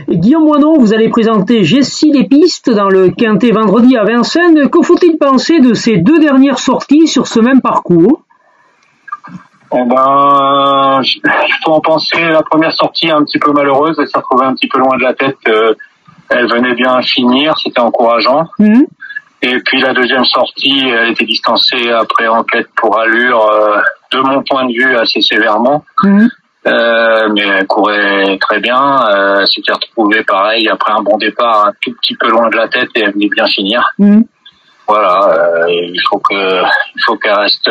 Guillaume Moineau, vous allez présenter Jessie Les Pistes dans le Quintet vendredi à Vincennes. Que faut-il penser de ces deux dernières sorties sur ce même parcours? Eh ben, il faut en penser la première sortie un petit peu malheureuse. Elle s'est retrouvée un petit peu loin de la tête. Elle venait bien finir, c'était encourageant. Mmh. Et puis la deuxième sortie, elle était distancée après enquête pour allure, de mon point de vue, assez sévèrement. Mmh. Mais elle courait très bien. Elle s'était retrouvée pareil après un bon départ, un tout petit peu loin de la tête et elle venait bien finir. Mmh. Voilà, il faut qu'elle reste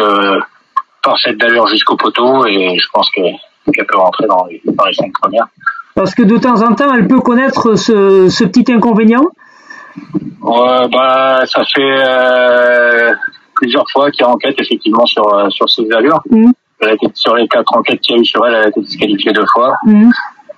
parfaite d'allure jusqu'au poteau et je pense qu'elle peut rentrer dans les 5 premières. Parce que de temps en temps, elle peut connaître ce petit inconvénient. Ouais, bah ça fait plusieurs fois qu'il y a enquête effectivement sur ses allures. Mmh. Elle a été, sur les 4 enquêtes qu'il y a eu sur elle, elle a été disqualifiée 2 fois. Mmh.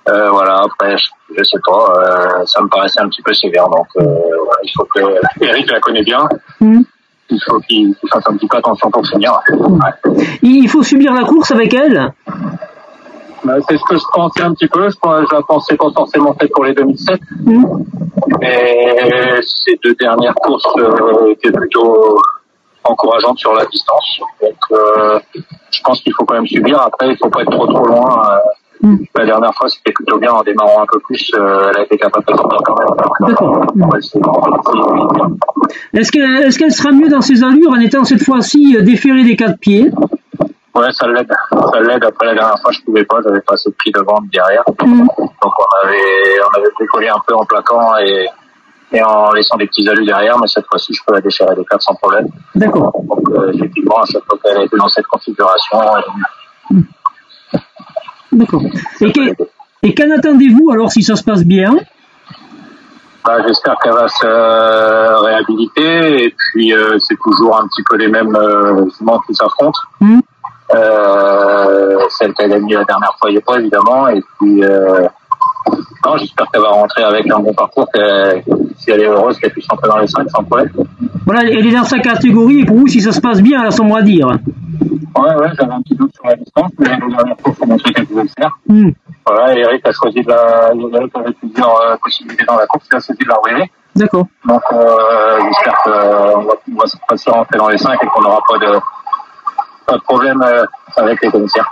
Voilà, après je sais pas, ça me paraissait un petit peu sévère, donc voilà, il faut que Eric la connaît bien. Mmh. Il faut qu'il fasse un petit peu attention pour finir. Ouais. Il faut subir la course avec elle. C'est ce que je pensais un petit peu. Je la pensais pas forcément faite pour les 2007. Mmh. Mais ces 2 dernières courses étaient plutôt encourageantes sur la distance. Donc, je pense qu'il faut quand même subir. Après, il faut pas être trop loin. La dernière fois, c'était plutôt bien en démarrant un peu plus. Elle a été capable de sortir quand même. D'accord. Est-ce qu'elle sera mieux dans ses allures en étant cette fois-ci déférée des 4 pieds? Ouais, ça l'aide. Ça l'aide. Après la dernière fois, je pouvais pas. J'avais pas assez de pieds devant, derrière. Donc on avait décollé un peu en plaquant et en laissant des petits allus derrière. Mais cette fois-ci, je peux la déférer des 4 sans problème. D'accord. Donc effectivement, à chaque fois qu'elle a été dans cette configuration. D'accord. Et qu'en attendez-vous alors si ça se passe bien? Bah, j'espère qu'elle va se réhabiliter et puis c'est toujours un petit peu les mêmes juments qui s'affrontent. Celle qu'elle a mis la dernière fois, il n'y a pas évidemment. Et puis non, j'espère qu'elle va rentrer avec un bon parcours, si elle est heureuse, qu'elle puisse rentrer dans les 5 sans problème. Voilà, elle est dans sa catégorie et pour vous, si ça se passe bien, elle a son mot à dire. Ouais, j'avais un petit doute sur la distance, mais la dernière fois, il faut montrer qu'elle pouvait le faire. Voilà, Eric a choisi Eric avait plusieurs possibilités dans la course, il a choisi de la rouler. D'accord. Donc, j'espère qu'on va se passer rentrer dans les 5 et qu'on n'aura pas de problème avec les commissaires.